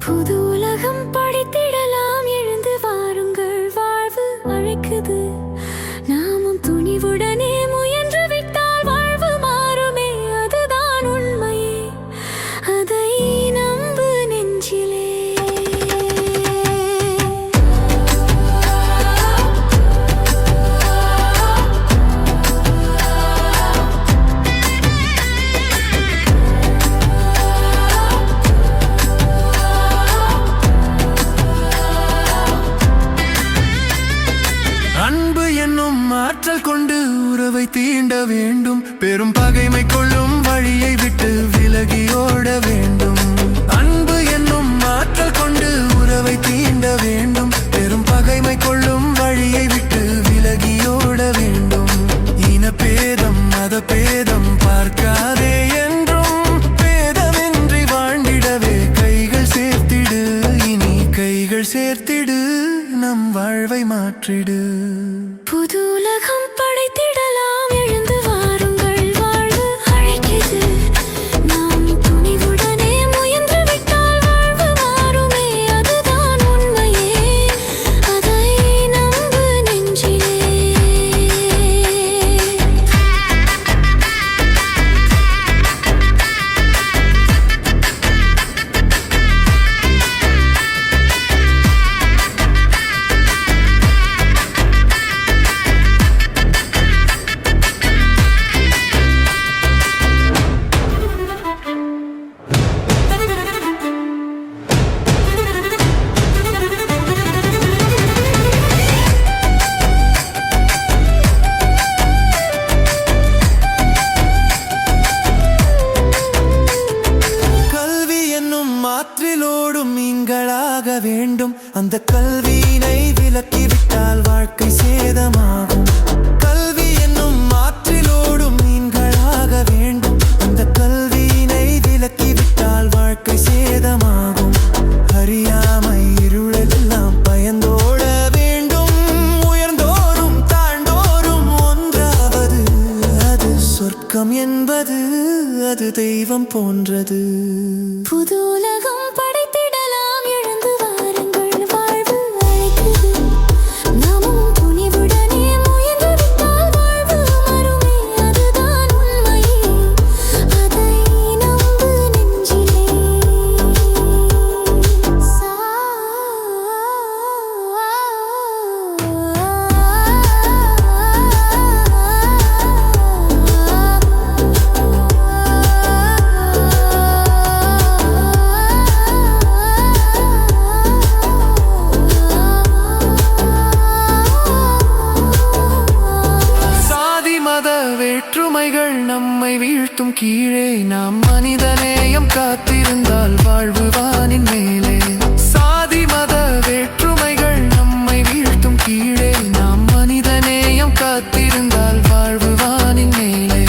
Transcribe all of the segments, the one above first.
புது உலகம் படைத்திடலாம், எழுந்து வாருங்கள், வாழ்வு அழைக்குது. நாமும் துணிவுடனே முயன்று விட்டால் வாழ்வு மாறுமே, அதுதான் உண்மையே, அதை நம்பு நெஞ்சிலே. அன்பு என்னும் ஆற்றல் கொண்டு உறவை தீண்ட வேண்டும், பெரும் பகைமை கொள்ளும் வழியை விட்டு விலகி ஓட வேண்டும். அன்பு என்னும் ஆற்றல் கொண்டு உறவை தீண்ட வேண்டும், பெரும் பகைமை கொள்ளும் வழியை விட்டு விலகி ஓட வேண்டும். இனபேதம் மதபேதம் பார்க்காதே என்றும், பேதமின்றி வாழ்ந்திடவே கைகள் சேர்த்திடு, இனி கைகள் சேர்த்திடு, நம் வாழ்வை மாற்றிடு. புது உலகம் படைத்திடலாம், எழுந்து வாருங்கள், வாழ்வு அழைக்குது. நாம் துணிவுடனே முயன்று விட்டால் வாழ்வு மாறுமே, அதுதான் உண்மையே, அதை நம்பு நெஞ்சிலே. ஆற்றிலோடும் மீன்களாக வேண்டும், அந்த கல்வியினை விலக்கிவிட்டால் வாழ்க்கை சேதமாகும். கல்வி என்னும் ஆற்றிலோடும் மீன்களாக வேண்டும், அந்த கல்வியினை விலக்கிவிட்டால் வாழ்க்கை சேதமாகும். அறியாமை இருளெல்லாம் பயந்தோட வேண்டும், உயர்ந்தோறும் தாழ்ந்தோறும் ஒன்றாவது, அது சொர்க்கம் என்பது, அது தெய்வம் போன்றது. புது உலகம் படைத்திடலாம், எழுந்து வாருங்கள், வாழ்வு அழைக்குது. நாமும் துணிவுடனே முயன்று விட்டால் வாழ்வு மாறுமே, அதுதான் உண்மையே, அதை நம்பு நெஞ்சிலே. வேற்றுமைகள் நம்மை வீழ்த்தும் கீழே, நாம் மனிதநேயம் காத்திருந்தால் வாழ்வு வானின் மேலே. சாதி மத வேற்றுமைகள் நம்மை வீழ்த்தும் கீழே, நாம் மனிதநேயம் காத்திருந்தால் வாழ்வு வானின் மேலே.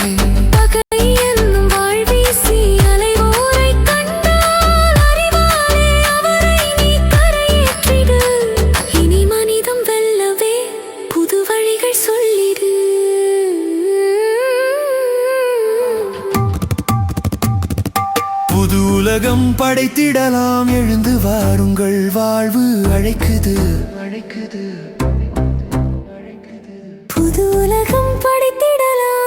பகை என்னும் வாழ்வீசி அலைவோரை கண்டால் அறிவாலே அவரை நீ கரையேற்றிடு. இனி மனிதம் வெல்லவே புது வழிகள் சொல்லிடு. புது உலகம் படைத்திடலாம், எழுந்து வாருங்கள், வாழ்வு அழைக்குது. புது உலகம் படைத்திடலாம்.